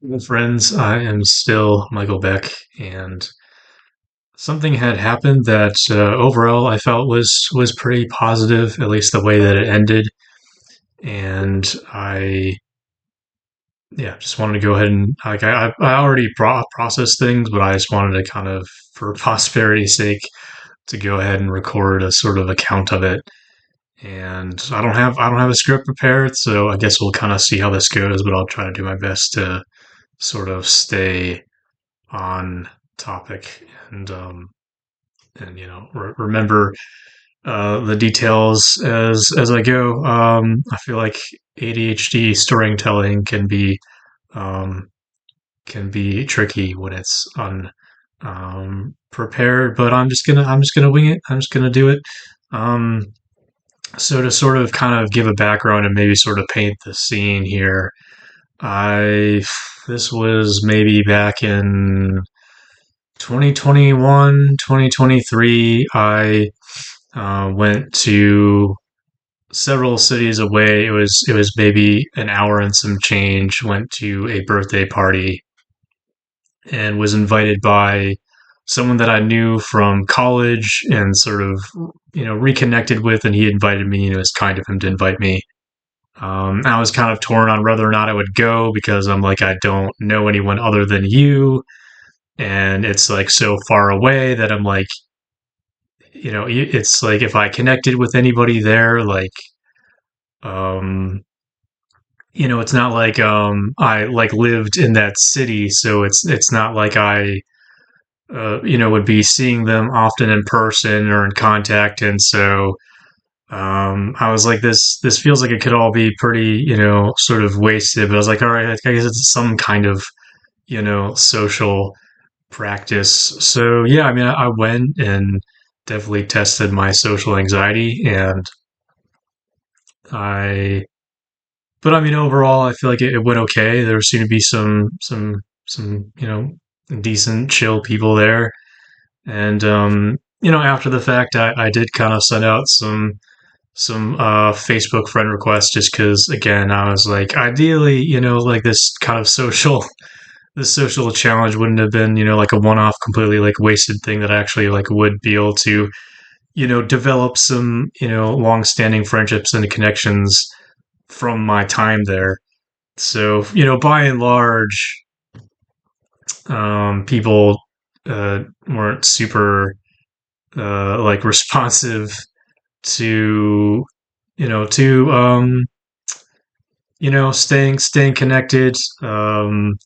Well, friends, I am still Michael Beck, and something had happened that overall I felt was pretty positive, at least the way that it ended. And just wanted to go ahead and I already processed things, but I just wanted to kind of, for prosperity's sake, to go ahead and record a sort of account of it. And I don't have a script prepared, so I guess we'll kind of see how this goes. But I'll try to do my best to sort of stay on topic and remember the details as I go. I feel like ADHD storytelling um, can be tricky when it's prepared, but I'm just gonna wing it. I'm just gonna do it. Um, so to sort of kind of give a background and maybe sort of paint the scene here, I this was maybe back in 2021, 2023. I went to several cities away. It was maybe an hour and some change. Went to a birthday party and was invited by someone that I knew from college and sort of reconnected with, and he invited me. And it was kind of him to invite me. I was kind of torn on whether or not I would go because I'm like, I don't know anyone other than you, and it's like so far away that I'm like, it's like if I connected with anybody there, like, um, it's not like I like lived in that city, so it's not like I would be seeing them often in person or in contact, and so I was like, this feels like it could all be pretty, sort of wasted. But I was like, all right, I guess it's some kind of social practice. So yeah, I mean, I went and definitely tested my social anxiety, and I, but I mean, overall, I feel like it went okay. There seemed to be some decent, chill people there, and after the fact, I did kind of send out some Facebook friend requests just because, again, I was like, ideally, like this social challenge wouldn't have been, like a one-off, completely like wasted thing that I actually like would be able to, develop some, long-standing friendships and connections from my time there. So, by and large, people weren't super like responsive to, to staying connected. And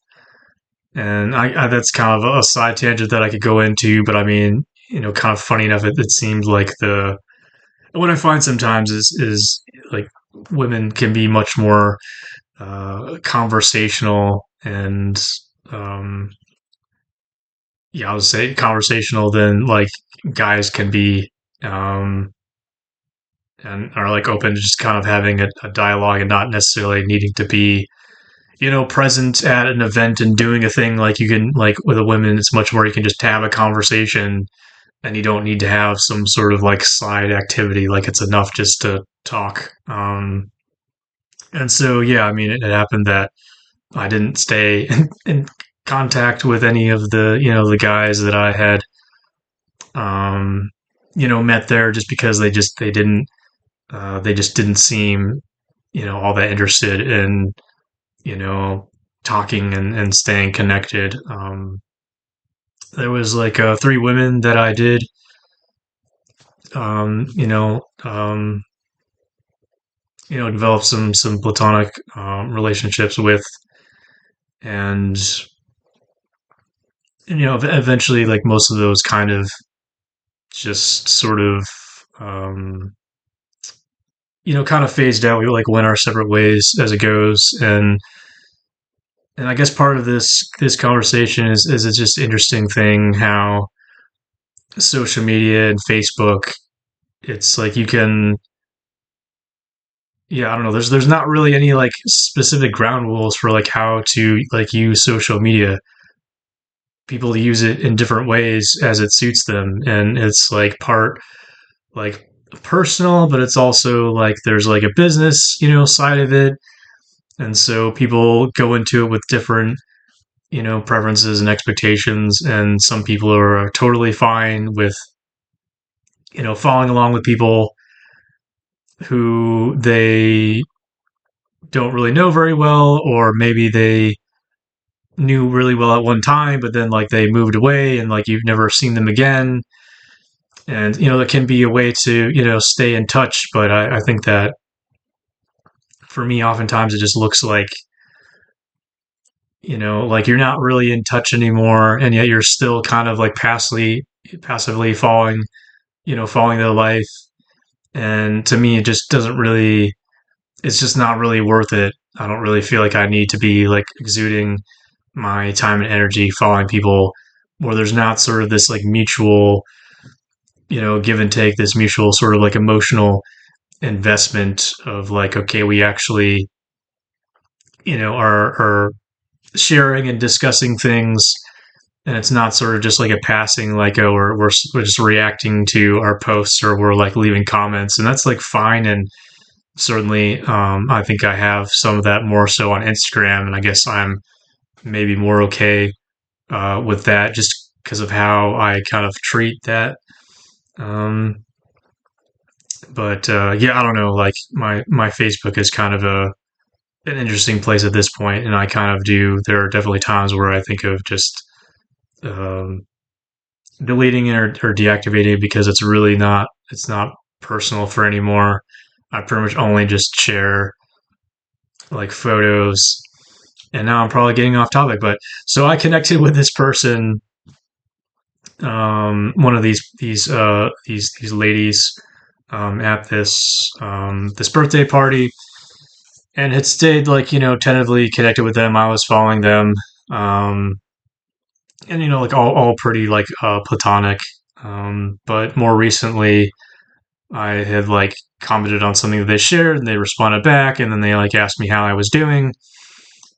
I that's kind of a side tangent that I could go into, but I mean, kind of funny enough, it seems like the what I find sometimes is like women can be much more conversational and um, I would say conversational than like guys can be, um, and are like open to just kind of having a dialogue and not necessarily needing to be present at an event and doing a thing. Like you can, like with a woman, it's much more you can just have a conversation and you don't need to have some sort of like side activity. Like it's enough just to talk. And so, yeah, I mean, it happened that I didn't stay in contact with any of the guys that I had, um, met there just because they just didn't seem, all that interested in, you know, talking and staying connected. There was like three women that I did, um, you know, um, develop some platonic relationships with, and eventually, like most of those kind of just sort of, um, kind of phased out. We like went our separate ways as it goes, and I guess part of this conversation is it's just interesting thing how social media and Facebook, it's like you can, yeah, I don't know. There's not really any like specific ground rules for like how to like use social media. People use it in different ways as it suits them, and it's like part like personal, but it's also like there's like a business, side of it, and so people go into it with different preferences and expectations, and some people are totally fine with, following along with people who they don't really know very well, or maybe they knew really well at one time, but then like they moved away and like you've never seen them again. And, that can be a way to, stay in touch. But I think that for me, oftentimes it just looks like you're not really in touch anymore, and yet you're still kind of like passively following their life. And to me, it just doesn't really, it's just not really worth it. I don't really feel like I need to be like exuding my time and energy following people where there's not sort of this like mutual, give and take, this mutual sort of like emotional investment of like, okay, we actually, are sharing and discussing things, and it's not sort of just like a passing, like, oh, we're just reacting to our posts, or we're like leaving comments, and that's like fine. And certainly, I think I have some of that more so on Instagram, and I guess I'm maybe more okay with that just because of how I kind of treat that. Um, but yeah, I don't know. Like my Facebook is kind of an interesting place at this point, and I kind of do. There are definitely times where I think of just um, deleting it or deactivating it because it's not personal for anymore. I pretty much only just share like photos. And now I'm probably getting off topic, but so I connected with this person, one of these ladies, at this birthday party, and had stayed like, tentatively connected with them. I was following them, um, and like all pretty like platonic. But more recently, I had like commented on something that they shared, and they responded back, and then they like asked me how I was doing,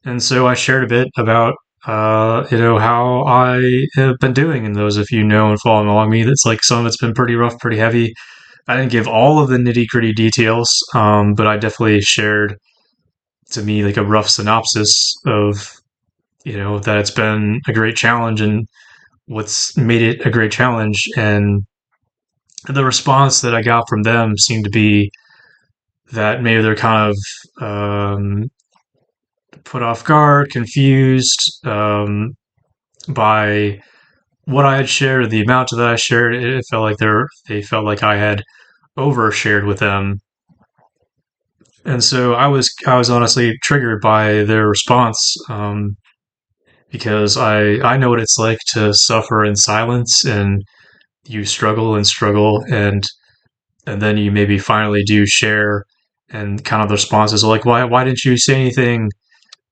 and so I shared a bit about how I have been doing. And those of you know and following along me, that's like some of it's been pretty rough, pretty heavy. I didn't give all of the nitty gritty details, but I definitely shared to me like a rough synopsis of that it's been a great challenge and what's made it a great challenge. And the response that I got from them seemed to be that maybe they're kind of put off guard, confused by what I had shared, the amount that I shared. It felt like they felt like I had overshared with them, and so I was honestly triggered by their response, because I know what it's like to suffer in silence, and you struggle and struggle, and then you maybe finally do share, and kind of the responses are like, why didn't you say anything?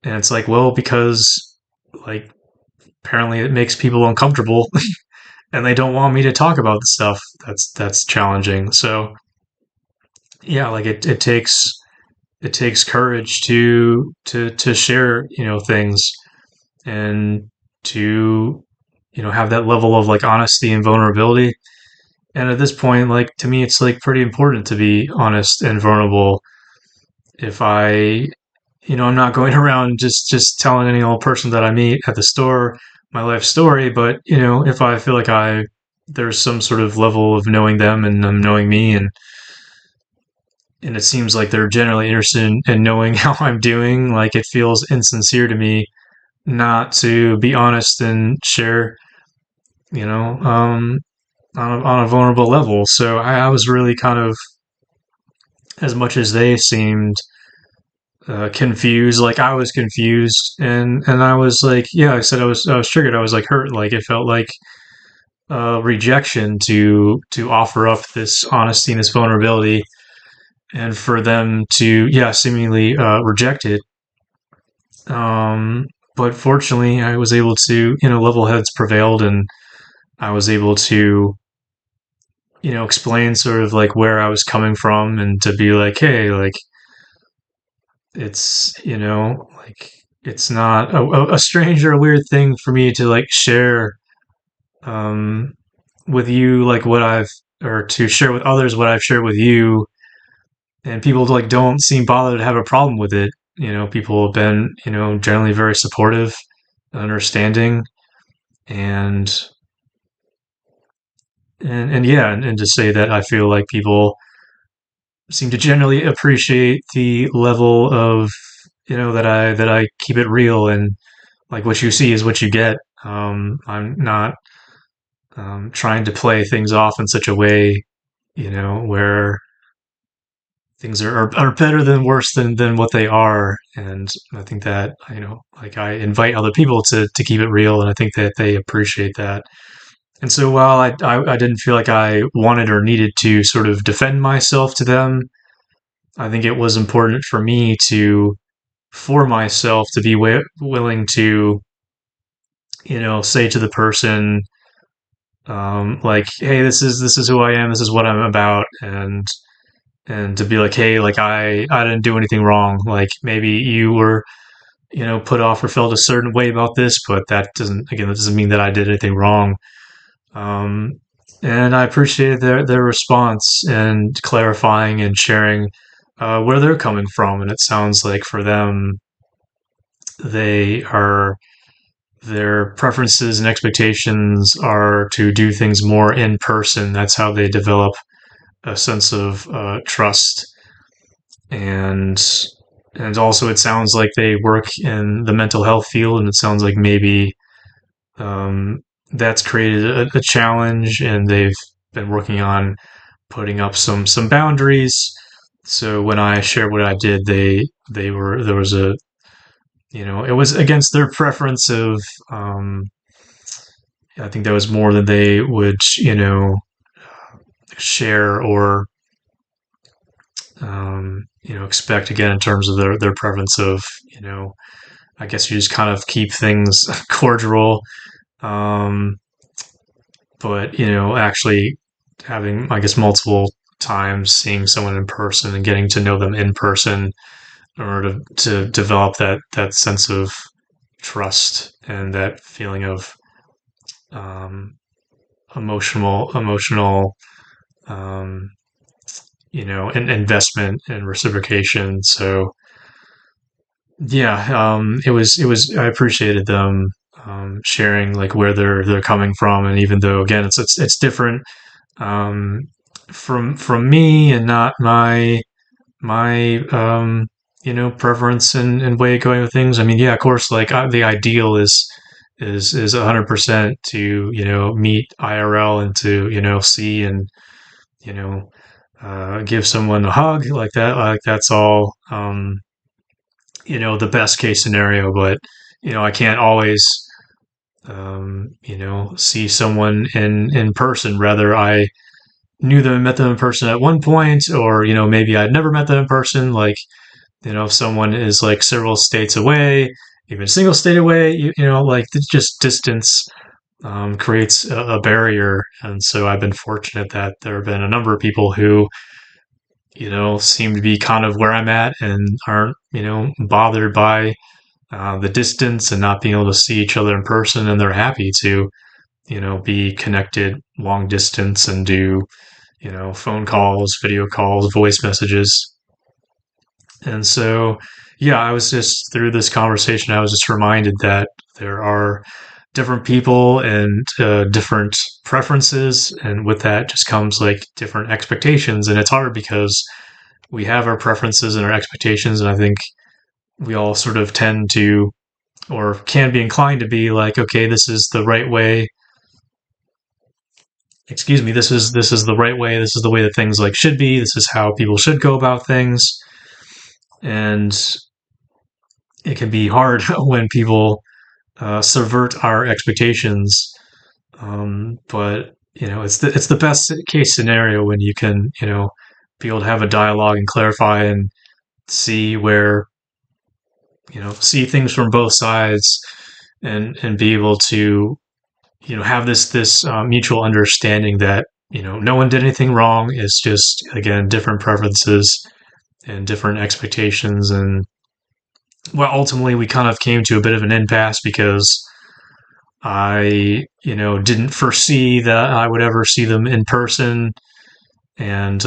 And it's like, well, because like apparently it makes people uncomfortable and they don't want me to talk about the stuff that's challenging. So yeah, like it takes courage to share, things, and to have that level of like honesty and vulnerability. And at this point, like to me, it's like pretty important to be honest and vulnerable. If I'm not going around just telling any old person that I meet at the store my life story, but if I feel like there's some sort of level of knowing them and them knowing me, and it seems like they're generally interested in knowing how I'm doing, like it feels insincere to me not to be honest and share, on a vulnerable level. So I was really kind of, as much as they seemed confused, like I was confused, and I was like, yeah, I said I was triggered. I was like hurt. Like it felt like rejection to offer up this honesty and this vulnerability, and for them to seemingly reject it. But fortunately, I was able to, level heads prevailed, and I was able to explain sort of like where I was coming from, and to be like, hey, like it's like it's not a strange or a weird thing for me to like share um with you like what I've or to share with others what I've shared with you, and people like don't seem bothered to have a problem with it. People have been generally very supportive, understanding, and and yeah, and to say that I feel like people seem to generally appreciate the level of, that I keep it real, and like what you see is what you get. I'm not trying to play things off in such a way, where things are better than worse than what they are. And I think that, like I invite other people to keep it real, and I think that they appreciate that. And so while I didn't feel like I wanted or needed to sort of defend myself to them, I think it was important for me for myself to be willing to, say to the person, like, hey, this is who I am, this is what I'm about, and to be like, hey, like I didn't do anything wrong. Like maybe you were, put off or felt a certain way about this, but that doesn't mean that I did anything wrong. Um, and I appreciated their response and clarifying and sharing where they're coming from. And it sounds like for them, they are their preferences and expectations are to do things more in person. That's how they develop a sense of trust, and also it sounds like they work in the mental health field, and it sounds like maybe um, that's created a challenge, and they've been working on putting up some boundaries. So when I shared what I did, they were there was a it was against their preference of I think that was more than they would share or expect, again, in terms of their preference of, I guess you just kind of keep things cordial. Um, but, actually having, I guess, multiple times seeing someone in person and getting to know them in person in order to develop that sense of trust and that feeling of um, emotional um, an investment and reciprocation. So yeah, it was I appreciated them sharing like where they're coming from, and even though again it's different um, from me and not my preference and way of going with things. I mean, yeah, of course, like the ideal is 100% to meet IRL and to see and you know give someone a hug like that. Like that's all the best case scenario. But I can't always see someone in person. Rather, I knew them and met them in person at one point, or maybe I'd never met them in person. Like if someone is like several states away, even a single state away, like just distance creates a barrier. And so I've been fortunate that there have been a number of people who seem to be kind of where I'm at and aren't, bothered by the distance and not being able to see each other in person. And they're happy to, be connected long distance and do, phone calls, video calls, voice messages. And so, yeah, I was just through this conversation, I was just reminded that there are different people and different preferences. And with that just comes like different expectations. And it's hard because we have our preferences and our expectations. And I think we all sort of tend to, or can be inclined to be like, okay, this is the right way. Excuse me, this is the right way. This is the way that things like should be. This is how people should go about things. And it can be hard when people subvert our expectations. But it's the best case scenario when you can be able to have a dialogue and clarify and see where see things from both sides, and be able to have this mutual understanding that no one did anything wrong. It's just again different preferences and different expectations. And well, ultimately we kind of came to a bit of an impasse because I didn't foresee that I would ever see them in person. And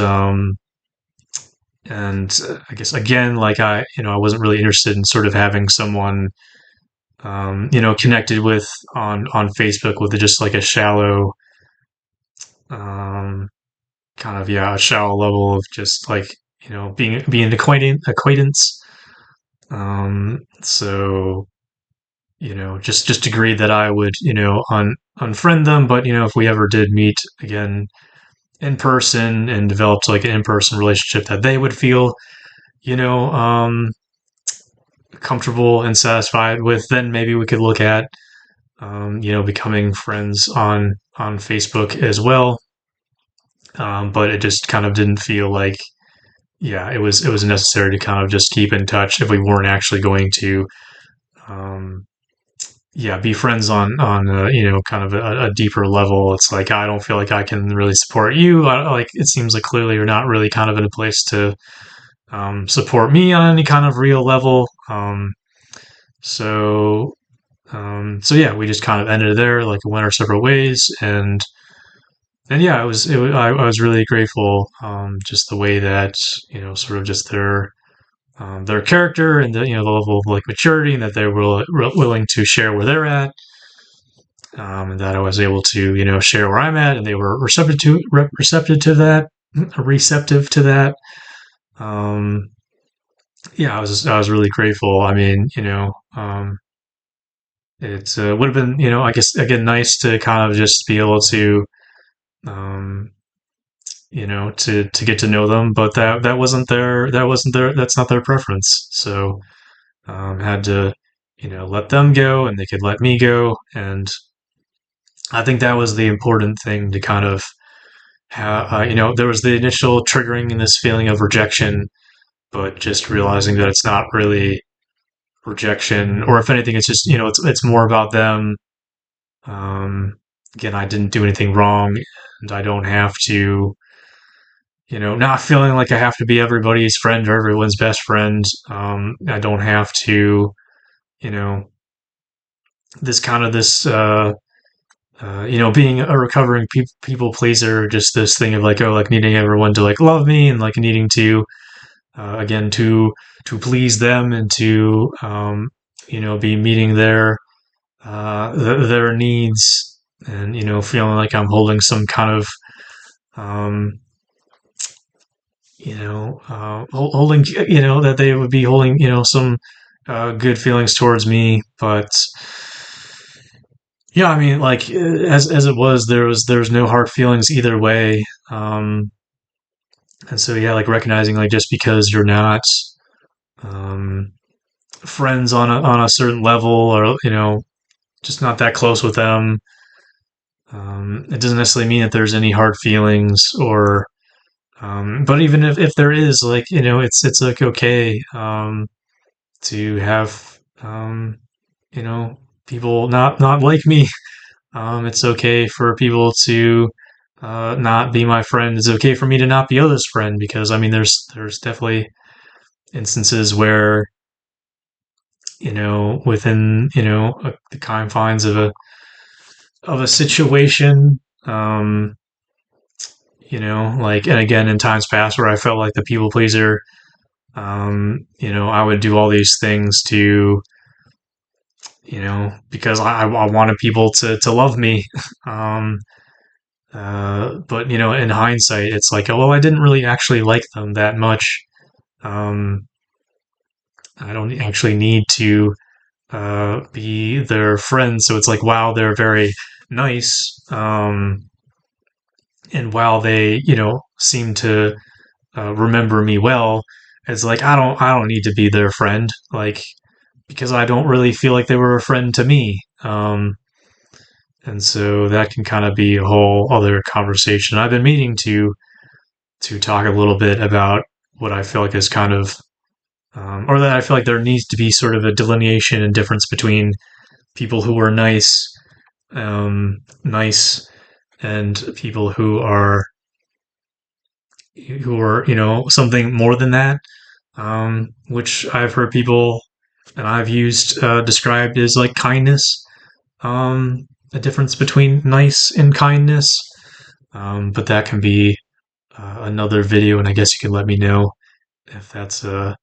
I guess again, like I wasn't really interested in sort of having someone connected with on Facebook with just like a shallow, um, kind of, yeah, a shallow level of just like, being an acquaintance. So, just agreed that I would, unfriend them. But, if we ever did meet again in person and developed like an in-person relationship that they would feel, you know, um, comfortable and satisfied with, then maybe we could look at, becoming friends on Facebook as well. But it just kind of didn't feel like, yeah, it was necessary to kind of just keep in touch if we weren't actually going to, um, yeah, be friends on kind of a deeper level. It's like I don't feel like I can really support you. Like it seems like clearly you're not really kind of in a place to, support me on any kind of real level. So so yeah, we just kind of ended there, like went our separate ways, and yeah, I was really grateful, just the way that, sort of just their character and the level of like maturity, and that they were willing to share where they're at, and that I was able to, share where I'm at, and they were receptive to that, receptive to that. Um, yeah, I was really grateful. I mean, it would have been, I guess again, nice to kind of just be able to, um, to get to know them, but that's not their preference. So, had to, let them go, and they could let me go, and I think that was the important thing to kind of have. There was the initial triggering in this feeling of rejection, but just realizing that it's not really rejection, or if anything, it's just, it's more about them. Um, Again, I didn't do anything wrong, and I don't have to, not feeling like I have to be everybody's friend or everyone's best friend. I don't have to, you know, this kind of this, being a recovering people pleaser, just this thing of like, oh, like needing everyone to like love me, and like needing to, again, to please them, and to, be meeting their needs, and, feeling like I'm holding some kind of, um, holding, that they would be holding, some, good feelings towards me. But yeah, I mean, like, as it was, there was no hard feelings either way. And so yeah, like recognizing like just because you're not, um, friends on a certain level, or just not that close with them, it doesn't necessarily mean that there's any hard feelings, or but even if there is, like, it's like okay, to have, you know people not like me. It's okay for people to, not be my friend. It's okay for me to not be others' friend, because I mean, there's definitely instances where, within, the confines of a situation, like, and again, in times past where I felt like the people pleaser, I would do all these things to, because I wanted people to love me. Um, but in hindsight, it's like, oh, well, I didn't really actually like them that much. Um, I don't actually need to, be their friend. So it's like, wow, they're very nice. And while they, seem to, remember me well, it's like I don't need to be their friend. Like, because I don't really feel like they were a friend to me. And so that can kind of be a whole other conversation. I've been meaning to talk a little bit about what I feel like is kind of, or that I feel like there needs to be sort of a delineation and difference between people who are nice, and people who are something more than that. Which I've heard people, and I've used, described as like kindness. A difference between nice and kindness. But that can be, another video, and I guess you can let me know if that's a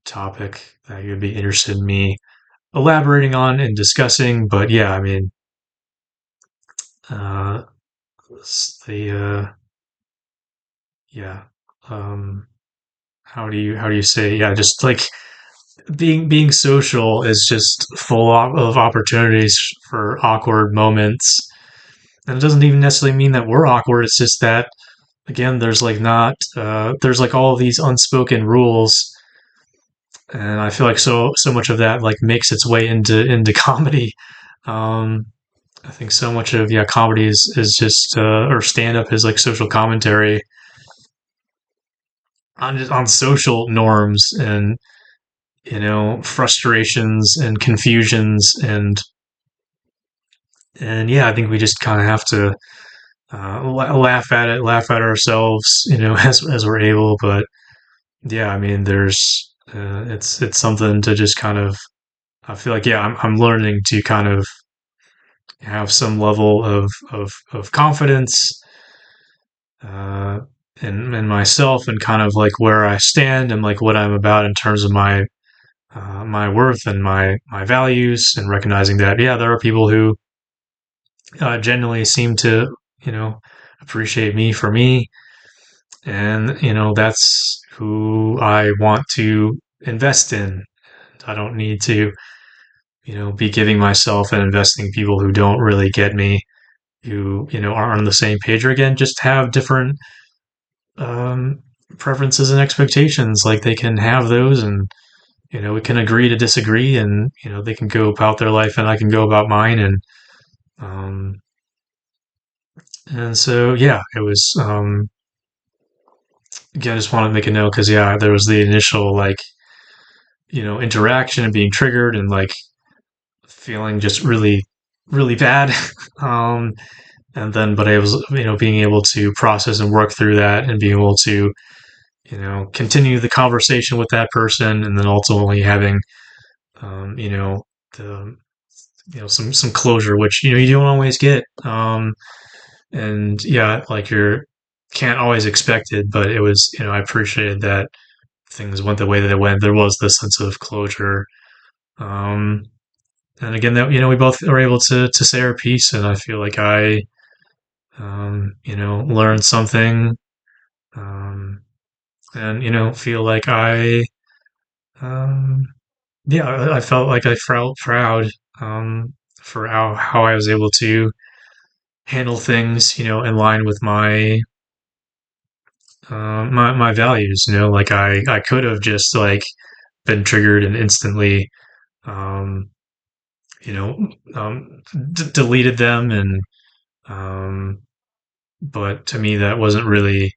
topic that you'd be interested in me, elaborating on and discussing. But yeah, I mean, uh, the yeah, um, how do you say, yeah, just like being social is just full of opportunities for awkward moments, and it doesn't even necessarily mean that we're awkward. It's just that again, there's like not there's like all of these unspoken rules, and I feel like so much of that like makes its way into comedy. Um, I think so much of yeah comedy is just or stand up is like social commentary on social norms and frustrations and confusions and yeah, I think we just kind of have to laugh at it, laugh at ourselves, as we're able. But yeah, I mean, there's it's something to just kind of. I feel like yeah, I'm learning to kind of have some level of confidence uh, in myself and kind of like where I stand and like what I'm about in terms of my worth and my values, and recognizing that yeah, there are people who genuinely seem to appreciate me for me, and that's who I want to invest in. I don't need to be giving myself and investing people who don't really get me, who aren't on the same page, or again just have different um, preferences and expectations. Like they can have those, and we can agree to disagree, and they can go about their life, and I can go about mine, um, and so yeah, it was. Again, I just want to make a note because yeah, there was the initial like interaction and being triggered and like feeling just really bad. um, and then, but I was being able to process and work through that and being able to continue the conversation with that person, and then ultimately having the some closure, which you don't always get. And yeah, like you're can't always expect it, but it was I appreciated that things went the way that they went. There was this sense of closure. Um, and again, that we both are able to say our piece, and I feel like I learned something, um, and feel like I um, yeah, I felt like I felt proud for how I was able to handle things, in line with my values. Like I could have just like been triggered and instantly um, you know deleted them, and um, but to me that wasn't really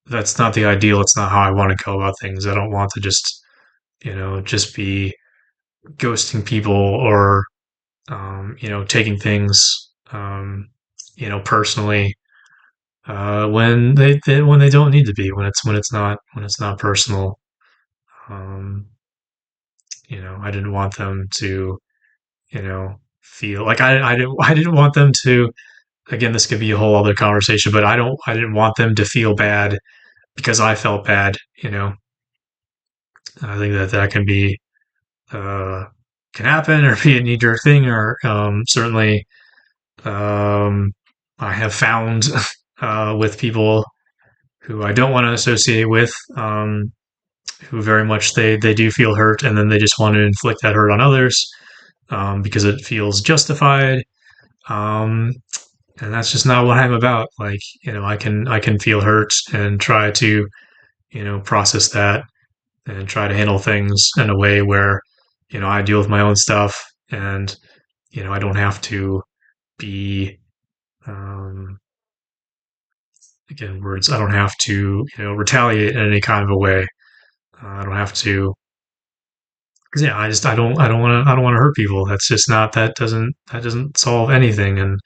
that's not the ideal. It's not how I want to go about things. I don't want to just just be ghosting people or taking things personally when when they don't need to be, when it's not personal. um I didn't want them to feel like I didn't want them to, again, this could be a whole other conversation, but I didn't want them to feel bad because I felt bad. I think that that uh can happen or be a knee jerk thing, or certainly um I have found with people who I don't want to associate with, who very much they do feel hurt, and then they just want to inflict that hurt on others because it feels justified. Um, and that's just not what I'm about. Like I can feel hurt and try to process that and try to handle things in a way where I deal with my own stuff, and I don't have to be um, again words. I don't have to retaliate in any kind of a way. I don't have to. 'Cause, yeah, I don't want to hurt people. That's just not that doesn't solve anything. And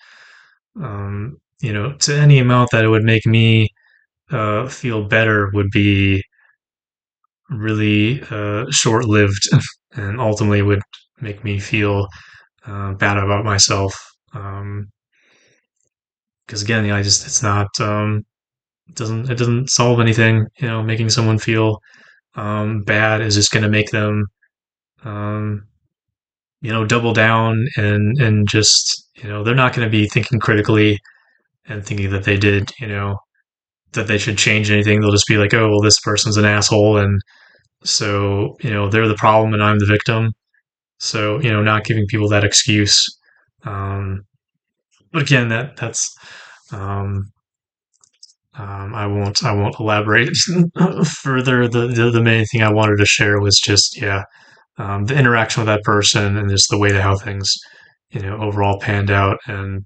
to any amount that it would make me feel better would be really short lived, and ultimately would make me feel bad about myself. Because again, I just it's not it doesn't solve anything. Making someone feel bad is just going to make them um, double down and just, they're not going to be thinking critically and thinking that they did, that they should change anything. They'll just be like, oh, well, this person's an asshole. And so, they're the problem and I'm the victim. So, not giving people that excuse. Um, but again, um, I won't elaborate further. The main thing I wanted to share was just, yeah, the interaction with that person and just the way that how things, overall panned out in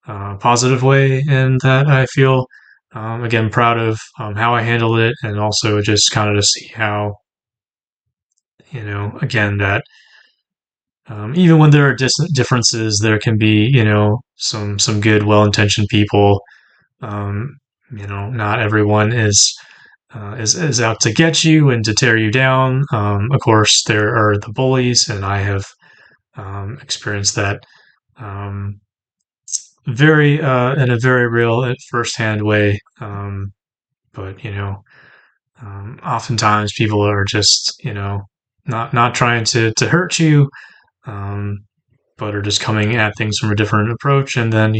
a positive way, and that I feel, again, proud of how I handled it, and also just kind of to see how, again, that even when there are differences, there can be, some good, well-intentioned people. Um, not everyone is out to get you and to tear you down. Of course, there are the bullies, and I have experienced that um, very in a very real, firsthand way. But oftentimes people are just not trying to hurt you, um, but are just coming at things from a different approach. And then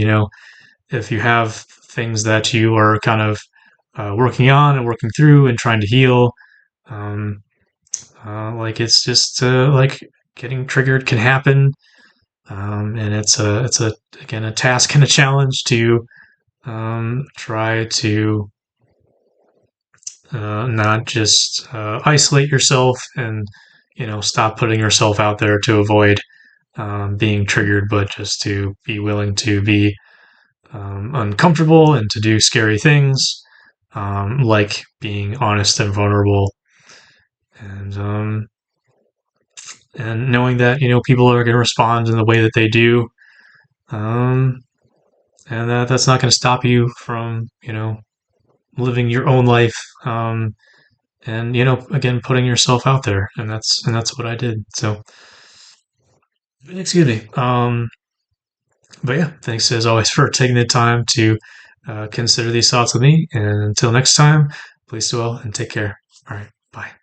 if you have things that you are kind of working on and working through and trying to heal, um, like it's just like getting triggered can happen, and it's a again a task and a challenge to try to not just isolate yourself and stop putting yourself out there to avoid being triggered, but just to be willing to be uncomfortable and to do scary things, like being honest and vulnerable, and knowing that people are going to respond in the way that they do, um, and that's not going to stop you from living your own life, and again putting yourself out there, and that's what I did. So excuse me. But yeah, thanks as always for taking the time to consider these thoughts with me. And until next time, please do well and take care. All right, bye.